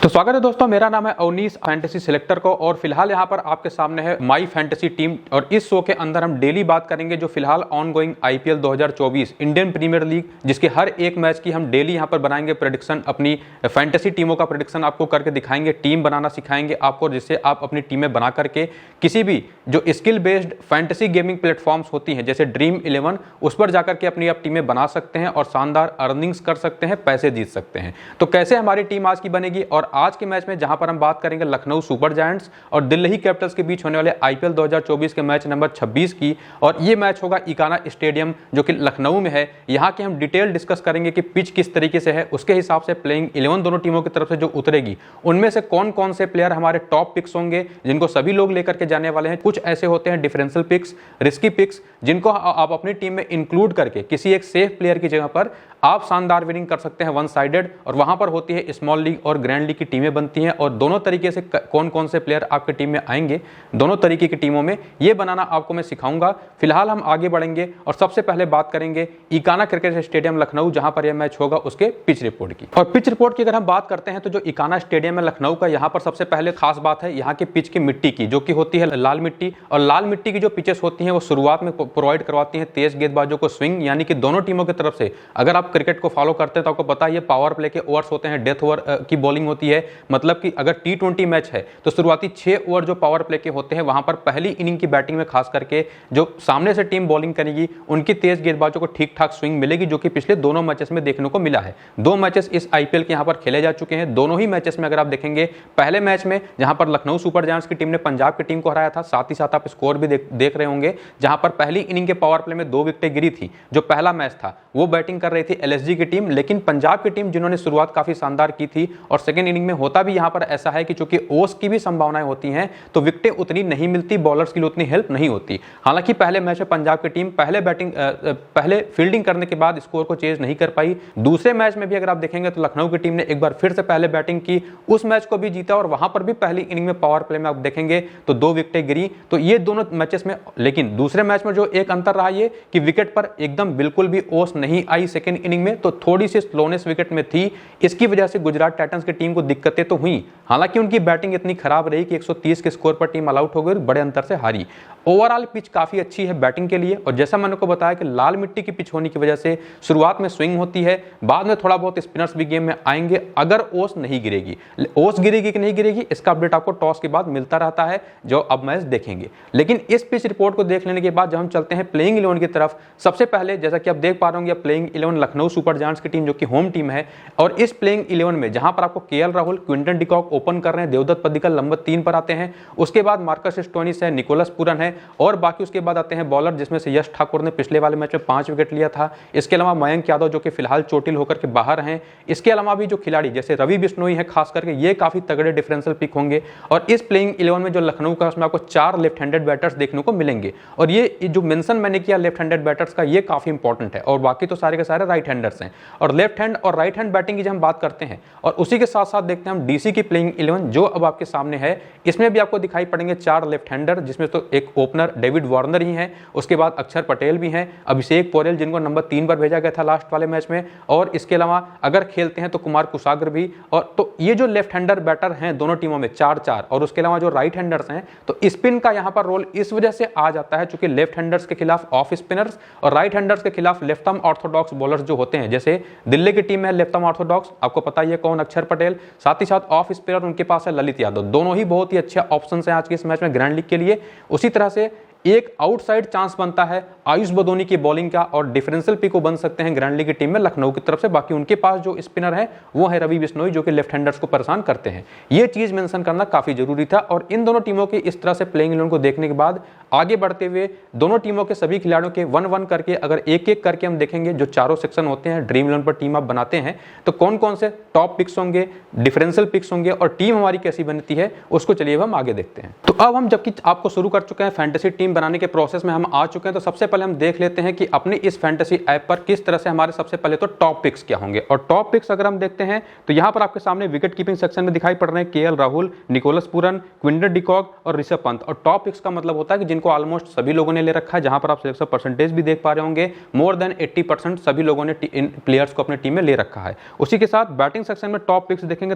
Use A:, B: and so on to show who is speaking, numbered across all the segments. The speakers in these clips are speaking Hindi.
A: स्वागत है दोस्तों, मेरा नाम है अवनीश फैंटेसी सिलेक्टर को। और फिलहाल यहाँ पर आपके सामने है माई फैंटेसी टीम। और इस शो के अंदर हम डेली बात करेंगे जो फिलहाल ongoing IPL 2024 Indian premier league, जिसके हर एक मैच की हम डेली यहाँ पर बनाएंगे प्रेडिक्शन, अपनी फैंटेसी टीमों का प्रेडिक्शन आपको करके दिखाएंगे, टीम बनाना सिखाएंगे आपको, जिससे आप अपनी टीमें बना करके किसी भी जो skill based fantasy gaming platforms होती हैं जैसे ड्रीम 11, उस पर जाकर के अपनी आप टीमें बना सकते हैं और शानदार अर्निंग्स कर सकते हैं, पैसे जीत सकते हैं। तो कैसे हमारी टीम आज की बनेगी, और आज के मैच में जहां पर हम बात करेंगे लखनऊ सुपर जायंट्स और दिल्ली कैपिटल्स के बीच होने वाले आईपीएल 2024 के मैच नंबर 26 की। और ये मैच होगा इकाना स्टेडियम जो कि लखनऊ में है। यहां के हम डिटेल डिस्कस करेंगे कि पिच किस तरीके से है, उसके हिसाब से प्लेइंग 11 दोनों टीमों की तरफ से जो उतरेगी उनमें से कौन कौन से प्लेयर हमारे टॉप पिक्स होंगे जिनको सभी लोग लेकर के जाने वाले हैं। कुछ ऐसे होते हैं डिफरेंशियल पिक्स, रिस्की पिक्स, जिनको आप अपनी टीम में इंक्लूड करके किसी एक सेफ प्लेयर की जगह पर आप शानदार विनिंग कर सकते हैं वन साइडेड। और वहां पर होती है स्मॉल लीग और ग्रैंड लीग की टीमें बनती हैं, और दोनों तरीके से कौन कौन से प्लेयर आपकी टीम में आएंगे दोनों तरीके की टीमों में, ये बनाना आपको मैं सिखाऊंगा। फिलहाल हम आगे बढ़ेंगे और सबसे पहले बात करेंगे इकाना क्रिकेट स्टेडियम लखनऊ जहां पर यह मैच होगा उसके पिच रिपोर्ट की। और पिच रिपोर्ट की अगर हम बात करते हैं तो जो इकाना स्टेडियम है लखनऊ का, यहाँ पर सबसे पहले खास बात है यहाँ के पिच की मिट्टी की, जो कि होती है लाल मिट्टी। और लाल मिट्टी की जो पिचेस होती हैं वो शुरुआत में प्रोवाइड करवाती हैं तेज गेंदबाजों को स्विंग, यानी कि दोनों टीमों की तरफ से अगर आप क्रिकेट को फॉलो करते हैं तो आपको पता है ये पावर प्ले के ओवर्स होते हैं, डेथ ओवर की बॉलिंग होती है। मतलब कि अगर T20 मैच है तो शुरुआती 6 ओवर जो पावर प्ले के होते हैं वहां पर पहली इनिंग की बैटिंग में खास करके जो सामने से टीम बॉलिंग करेगी उनकी तेज गेंदबाजों को ठीक ठाक स्विंग मिलेगी, जो कि पिछले दोनों मैचेस में देखने को मिला है। 2 मैचेस इस आईपीएल के यहां पर खेले जा चुके हैं। दोनों ही मैचेस में अगर आप देखेंगे, पहले मैच में जहां पर लखनऊ सुपर जायंट्स की टीम ने पंजाब की टीम को हराया था, साथ ही साथ आप स्कोर भी देख रहे होंगे, जहां पर पहली इनिंग के पावर प्ले में 2 विकेटें गिरी थी। जो पहला मैच था वो बैटिंग कर रही थी एलएसजी की टीम, लेकिन पंजाब की टीम जिन्होंने शुरुआत काफी शानदार की थी। और सेकंड इनिंग में होता भी यहां पर ऐसा है कि चूंकि ओस की भी संभावनाएं होती हैं तो विकेटें उतनी नहीं मिलती, बॉलर्स के लिए उतनी हेल्प नहीं होती। हालांकि पहले मैच में पंजाब की टीम पहले फील्डिंग करने के बाद स्कोर को चेज नहीं कर पाई। दूसरे मैच में भी अगर आप देखेंगे तो लखनऊ की टीम ने एक बार फिर से पहले बैटिंग की, उस मैच को भी जीता और वहां पर भी पहली इनिंग में पावर प्ले में आप देखेंगे तो 2 विकेटें गिरी। तो ये दोनों मैचेस में, लेकिन दूसरे मैच में जो एक अंतर रहा ये कि विकेट पर एकदम बिल्कुल भी ओस नहीं आई सेकेंड इनिंग में, तो थोड़ी सी स्लोनेस विकेट में थी। इसकी वजह से गुजरात टाइटंस की टीम को दिक्कतें तो हुई, हालांकि उनकी बैटिंग इतनी खराब रही कि 130 के स्कोर पर टीम ऑल आउट हो गई और बड़े अंतर से हारी। ओवरऑल पिच काफी अच्छी है बैटिंग के लिए, और जैसा मैंने को बताया कि लाल मिट्टी की पिच होने की वजह से शुरुआत में स्विंग होती है, बाद में थोड़ा बहुत स्पिनर्स भी गेम में आएंगे अगर ओस नहीं गिरेगी। ओस गिरेगी कि नहीं गिरेगी इसका अपडेट आपको टॉस के बाद मिलता रहता है, जो अब मैच देखेंगे। लेकिन इस पिच रिपोर्ट को देख लेने के बाद जब हम चलते हैं प्लेइंग 11 की तरफ, सबसे पहले जैसा कि आप देख पा रहे होंगे प्लेइंग 11 लखनऊ सुपर जायंट्स की टीम जो कि होम टीम है। और इस प्लेइंग 11 में जहां पर आपको KL Rahul, Quinton de Kock open कर रहे हैं, देवदत्त पडिक्कल नंबर 3 पर आते हैं, उसके बाद मार्कस स्टोइनिस है, निकोलस पूरन है, और बाकी उसके बाद आते हैं बॉलर, जिसमें से यश ठाकुर ने पिछले वाले मैच में 5 विकेट लिया था। इसके अलावा मयंक यादव जो कि फिलहाल चोटिल होकर के बाहर हैं। इसके अलावा भी जो खिलाड़ी जैसे रवि बिश्नोई है खास करके, ये काफी तगड़े डिफरेंशियल पिक होंगे। और इस प्लेइंग 11 में जो लखनऊ का, उसमें आपको 4 लेफ्ट हैंडेड बैटर्स देखने को मिलेंगे। और ये जो मेंशन मैंने किया लेफ्ट हैंडेड बैटर्स का, ये काफी इंपॉर्टेंट है, और बाकी तो सारे के सारे राइट हैंडर्स हैं। और लेफ्ट हैंड और राइट हैंड बैटिंग की जब हम बात करते हैं, और उसी के साथ साथ देखते हैं हम डीसी की प्लेइंग 11 जो अब आपके सामने है। इसमें भी आपको दिखाई पड़ेंगे 4 लेफ्ट हैंडर, जिसमें तो एक ओपनर डेविड वार्नर ही है, उसके बाद अक्षर पटेल भी हैं, अभिषेक पोरेल जिनको नंबर 3 पर भेजा गया था लास्ट वाले मैच में, और इसके अलावा अगर खेलते हैं तो कुमार कुशाग्र भी। और तो ये जो लेफ्ट हैंडर बैटर हैं दोनों टीमों में 4-4, और उसके अलावा जो राइट हैंडर्स हैं तो स्पिन का यहाँ पर रोल इस वजह से आ जाता है चूंकि लेफ्ट हैंडर्स के खिलाफ ऑफ स्पिनर्स और राइट हैंडर्स के खिलाफ लेफ्ट आर्म ऑर्थोडॉक्स बॉलर्स जो होते हैं, जैसे दिल्ली की टीम में लेफ्ट आर्म ऑर्थोडॉक्स, आपको पता ही है कौन, अक्षर पटेल, साथ ही साथ ऑफ स्पिनर उनके पास है ललित यादव। दोनों ही बहुत ही अच्छे ऑप्शन हैं आज के इस मैच में ग्रैंड लीग के लिए। उसी तरह से एक आउटसाइड चांस बनता है आयुष बदोनी की बॉलिंग का, और डिफरेंशियल पिक को बन सकते हैं ग्रैंड लीग की टीम में लखनऊ की तरफ से। बाकी उनके पास जो स्पिनर है वो है रवि बिश्नोई, जो कि लेफ्ट हैंडर्स को परेशान करते हैं। ये चीज मेंशन करना काफी जरूरी था। और इन दोनों टीमों के इस तरह से प्लेइंग 11 को देखने के बाद आगे बढ़ते हुए दोनों टीमों के सभी खिलाड़ियों के 1-1 करके अगर एक-एक करके हम देखेंगे, जो चारों सेक्शन होते हैं ड्रीम 11 पर टीम आप बनाते हैं, तो कौन कौन से टॉप पिक्स होंगे, डिफरेंशियल पिक्स होंगे, और टीम हमारी कैसी बनती है उसको चलिए हम आगे देखते हैं। तो अब हम जबकि आपको शुरू कर चुके हैं फैंटेसी टीम बनाने के प्रोसेस में हम आ चुके हैं, तो सबसे पहले पहले हम देख लेते हैं कि अपने इस फैंटेसी ऐप पर किस तरह से हमारे सबसे पहले तो टॉप पिक्स क्या होंगे। और टॉप पिक्स अगर हम देखते हैं तो यहाँ पर आपके सामने विकेट कीपिंग सेक्शन में दिखाई पड़ रहे हैं KL Rahul, Nicholas Pooran, Quinton de Kock और ऋषभ पंत। और टॉप पिक्स का मतलब होता है कि जिनको ऑलमोस्ट सभी लोगों ने ले रखा है, जहां पर आप सिलेक्शन परसेंटेज भी देख पा रहे होंगे, मोर देन 80% सभी लोगों ने इन प्लेयर्स को अपने टीम में ले रखा है। उसी के साथ बैटिंग सेक्शन में टॉप पिक्स देखेंगे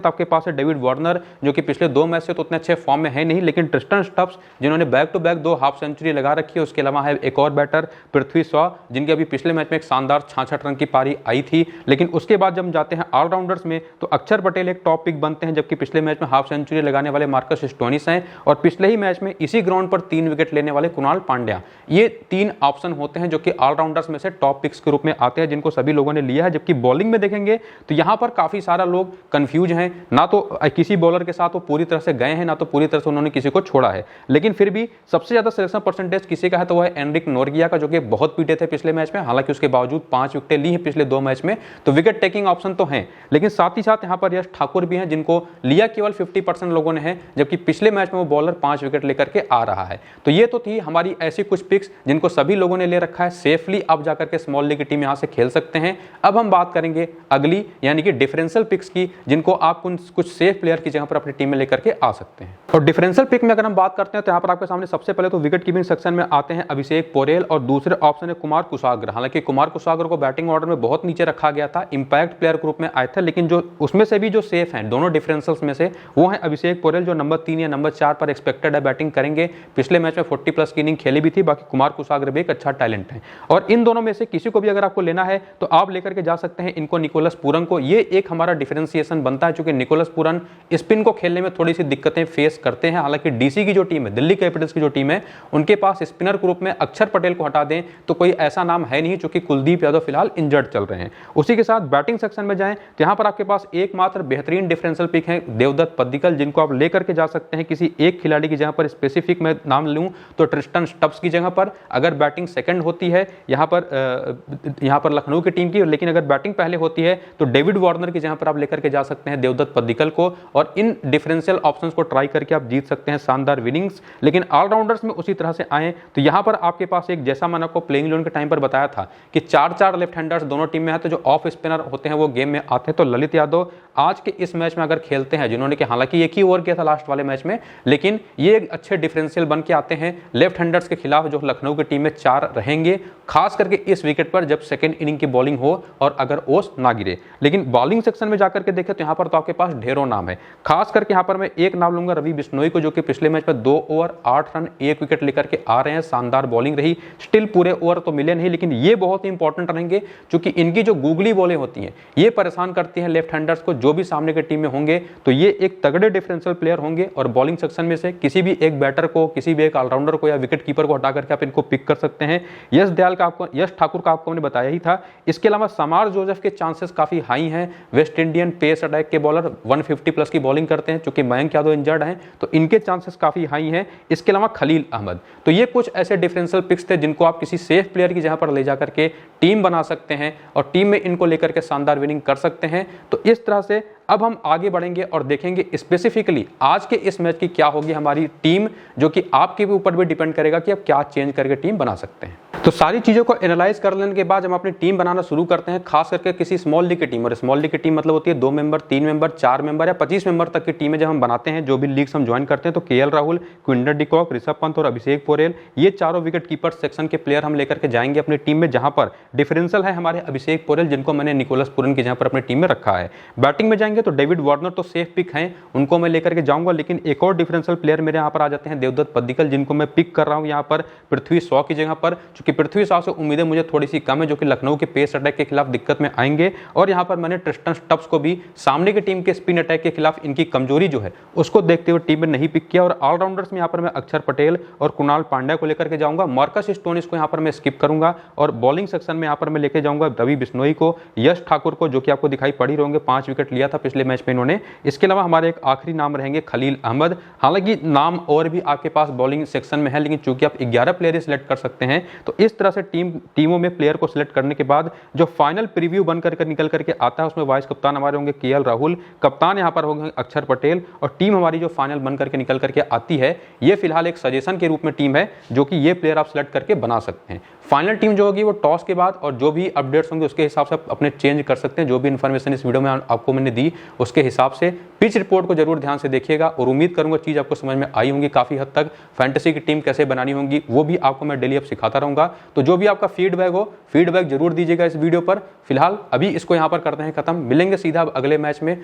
A: तो आपके पास है डेविड वार्नर, जो कि पिछले 2 मैच से तो उतने अच्छे फॉर्म में है नहीं, लेकिन ट्रिस्टन स्टब्स जिन्होंने back to back 2 half century लगा रखी है। उसके अलावा है एक और बैटर पृथ्वी शॉ, जिनके अभी पिछले मैच में एक शानदार 66 रन की पारी आई थी। लेकिन उसके बाद जब जाते हैं ऑलराउंडर्स में तो अक्षर पटेल एक टॉप पिक बनते हैं, जबकि पिछले मैच में हाफ सेंचुरी लगाने वाले मार्कस स्टोनिस हैं और पिछले ही मैच में इसी ग्राउंड पर 3 विकेट लेने वाले कुणाल पांड्या। ये 3 ऑप्शन होते हैं जो कि ऑलराउंडर्स में से टॉप पिक्स के रूप में आते हैं, जिनको सभी लोगों ने लिया है। जबकि बॉलिंग में देखेंगे तो यहां पर काफी सारा लोग कंफ्यूज हैं, ना तो किसी बॉलर के साथ वो पूरी तरह से गए हैं, ना तो पूरी तरह से उन्होंने किसी को छोड़ा है। लेकिन फिर भी सबसे ज्यादा सिलेक्शन परसेंटेज किसी का है तो वह है एनरिक नोर्गिया का, जो कि बहुत पीटे थे पिछले मैच में। हालांकि उसके बावजूद 5 विकेटें ली हैं पिछले 2 मैच में, तो विकेट टेकिंग ऑप्शन तो हैं। लेकिन साथ ही साथ यहां पर यश ठाकुर भी हैं, जिनको लिया केवल 50% लोगों ने है, जबकि पिछले मैच में वो बॉलर 5 विकेट लेकर के आ रहा है। तो ये तो थी हमारी ऐसी कुछ पिक्स जिनको सभी लोगों ने ले रखा है। सेफली आप जाकर के स्मॉल लीग की टीम यहां से खेल सकते हैं। अब हम बात करेंगे अगली यानी कि डिफरेंशियल पिक्स की, जिनको आप कुछ सेफ प्लेयर की जगह पर अपनी टीम में लेकर के आ सकते हैं। और डिफरेंशियल पिक में अगर हम बात करते हैं तो यहाँ पर आपके सामने सबसे पहले तो विकेट कीपिंग सेक्शन में आते हैं अभिषेक पोरेल और दूसरे ऑप्शन है कुमार कुसागर। हालांकि कुमार कुसागर को बैटिंग ऑर्डर में बहुत नीचे रखा गया था, इंपैक्ट प्लेयर ग्रुप में आए थे, लेकिन जो उसमें से भी जो सेफ हैं दोनों डिफरेंशियल्स में से, वो है अभिषेक पोरेल, जो नंबर 3 या नंबर 4 पर एक्सपेक्टेड है बैटिंग करेंगे। पिछले मैच में 40+ की इनिंग खेली भी थी। बाकी कुमार कुसागर भी एक अच्छा टैलेंट है। और इन दोनों में से किसी को भी अगर आपको लेना है तो आप लेकर के जा सकते हैं इनको, निकोलस पूरन को। ये एक हमारा डिफरेंशिएशन बनता है, चूंकि निकोलस पूरन स्पिन को खेलने में थोड़ी सी दिक्कतें फेस करते हैं। हालांकि डीसी की जो टीम है, दिल्ली कैपिटल्स की जो टीम है, उनके पास स्पिनर ग्रुप में अक्षर पटेल को हटा दें तो कोई ऐसा नाम है नहीं, चूंकि कुलदीप यादव फिलहाल इंजर्ड चल रहे हैं। उसी के साथ बैटिंग सेक्शन में जाएं तो यहां पर आपके पास एकमात्र बेहतरीन डिफरेंशियल पिक है देवदत्त पद्दिकल, जिनको आप लेकर के जा सकते हैं किसी एक खिलाड़ी की जगह पर। स्पेसिफिक मैं नाम लूं तो ट्रिस्टन स्टब्स की जगह पर। अगर बैटिंग सेकंड होती है यहां पर लखनऊ की टीम की, लेकिन अगर बैटिंग पहले होती है तो डेविड वार्नर की जगह पर आप लेकर के जा सकते हैं देवदत्त पद्दिकल को। और इन डिफरेंशियल ऑप्शंस को ट्राई करके आप जीत सकते हैं शानदार विनिंग्स। लेकिन ऑलराउंडर्स में उसी तरह से आए तो यहां पर आपके पास एक, जैसा मैंने आपको प्लेइंग 11 के टाइम पर बताया था कि 4-4 लेफ्ट हैंडर्स दोनों टीम में है, तो जो ऑफ स्पिनर होते हैं वो गेम में आते हैं। तो ललित यादव आज के इस मैच में अगर खेलते हैं, जिन्होंने कि हालांकि एक ही ओवर किया था लास्ट वाले मैच में, लेकिन ये एक अच्छे डिफरेंशियल बन के आते हैं लेफ्ट हैंडर्स के खिलाफ, जो लखनऊ की टीम में 4 रहेंगे, खास करके इस विकेट पर जब सेकंड इनिंग की बॉलिंग हो और अगर ओस ना गिरे। लेकिन बॉलिंग सेक्शन में जाकर के देखें तो यहां पर तो आपके पास ढेरों नाम है। खास करके यहां पर मैं एक नाम लूंगा रवि बिश्नोई को, जो कि पिछले मैच में 2 ओवर 8 रन 1 विकेट लेकर के आ रहे हैं। शानदार बॉलिंग रही, स्टिल पूरे ओवर तो मिले नहीं, लेकिन ये बहुत ही इंपॉर्टेंट रहेंगे, क्योंकि इनकी जो गूगली बॉलें होती हैं ये परेशान करती हैं लेफ्ट हैंडर्स को, जो भी सामने की टीम में होंगे। तो ये एक तगड़े डिफरेंशियल प्लेयर होंगे और बॉलिंग सेक्शन में से किसी भी एक बैटर को, किसी भी एक ऑलराउंडर को या विकेट कीपर को हटा करके आप इनको पिक कर सकते हैं। यश ठाकुर का आपको मैंने बताया ही था। इसके अलावा समार जोसेफ के चांसेस काफी हाई हैं। वेस्ट इंडियन पेस अटैक के बॉलर 150+ की बॉलिंग करते हैं, चूंकि मयंक यादव इंजर्ड हैं तो इनके चांसेस काफी हाई हैं। इसके अलावा खलील अहमद। तो ये कुछ ऐसे डिफरेंशियल पिक्स थे जिनको आप किसी सेफ प्लेयर की जगह पर ले जाकर के टीम बना सकते हैं और टीम में इनको लेकर के शानदार विनिंग कर सकते हैं। तो इस तरह से अब हम आगे बढ़ेंगे और देखेंगे स्पेसिफिकली आज के इस मैच की क्या होगी हमारी टीम, जो कि आपके भी ऊपर भी डिपेंड करेगा कि आप क्या चेंज करके टीम बना सकते हैं। तो सारी चीज़ों को एनालाइज कर लेने के बाद हम अपनी टीम बनाना शुरू करते हैं, खास करके किसी स्मॉल लीग की टीम। और स्मॉल लीग की टीम मतलब होती है 2 मेंबर, 3 मेंबर, 4 मेंबर या 25 मेंबर तक की टीमें जब हम बनाते हैं, जो भी लीग्स हम ज्वाइन करते हैं, तो KL Rahul, Quinton de Kock, Rishabh Pant और अभिषेक पोरेल, ये चारों विकेट कीपर सेक्शन के प्लेयर हम लेकर के जाएंगे अपनी टीम में, जहां पर डिफरेंशियल है हमारे अभिषेक पोरेल, जिनको मैंने निकोलस पूरन की जगह पर अपनी टीम में रखा है। बैटिंग में जाएंगे तो डेविड वार्नर तो सेफ पिक हैं, उनको मैं लेकर के जाऊंगा। लेकिन एक और डिफरेंशियल प्लेयर मेरे यहाँ पर आ जाते हैं देवदत्त पद्दिकल, जिनको मैं पिक कर रहा हूँ यहाँ पर पृथ्वी शॉ की जगह पर, क्योंकि पृथ्वी शॉ से उम्मीदें मुझे थोड़ी सी कम है, जो कि लखनऊ के पेस अटैक के खिलाफ दिक्कत में आएंगे। और यहाँ पर मैंने ट्रिस्टन स्टब्स को भी सामने की टीम के स्पिन अटैक के खिलाफ इनकी कमजोरी जो है उसको देखते हुए टीम में नहीं पिक किया। और ऑलराउंडर्स में यहाँ पर मैं अक्षर पटेल और कुणाल पांड्या को लेकर के जाऊंगा। मार्कस स्टोनिस को यहाँ पर मैं स्किप करूंगा। और बॉलिंग सेक्शन में यहाँ पर मैं लेके जाऊंगा रवि बिश्नोई को, यश ठाकुर को, जो कि आपको दिखाई पड़ ही होंगे, 5 विकेट लिया था पिछले मैच में इन्होंने। इसके अलावा हमारे एक आखिरी नाम रहेंगे खलील अहमद। हालांकि नाम और भी आपके पास बॉलिंग सेक्शन में है, लेकिन चूंकि आप 11 प्लेयर सिलेक्ट कर सकते हैं, तो इस तरह से टीमों में प्लेयर को सिलेक्ट करने के बाद जो फाइनल प्रीव्यू बनकर निकल करके आता है उसमें वाइस कप्तान हमारे होंगे केएल राहुल, कप्तान यहाँ पर होंगे अक्षर पटेल, और टीम हमारी जो फाइनल बन करके निकल करके आती है ये फिलहाल एक सजेशन के रूप में टीम है जो कि ये प्लेयर आप सिलेक्ट करके बना सकते हैं। फाइनल टीम जो होगी वो टॉस के बाद और जो भी अपडेट्स होंगे उसके हिसाब से अपने चेंज कर सकते हैं। जो भी इन्फॉर्मेशन इस वीडियो में आपको मैंने दी उसके हिसाब से पिच रिपोर्ट को जरूर ध्यान से देखिएगा, और उम्मीद करूंगा चीज़ आपको समझ में आई होंगी काफ़ी हद तक। फैंटेसी की टीम कैसे बनानी होगी वो भी आपको मैं डेली अब सिखाता रहूंगा। तो जो भी आपका फीडबैक हो, फीडबैक जरूर दीजिएगा इस वीडियो पर। फिलहाल अभी इसको यहाँ पर करते हैं खत्म, मिलेंगे सीधा अगले मैच में।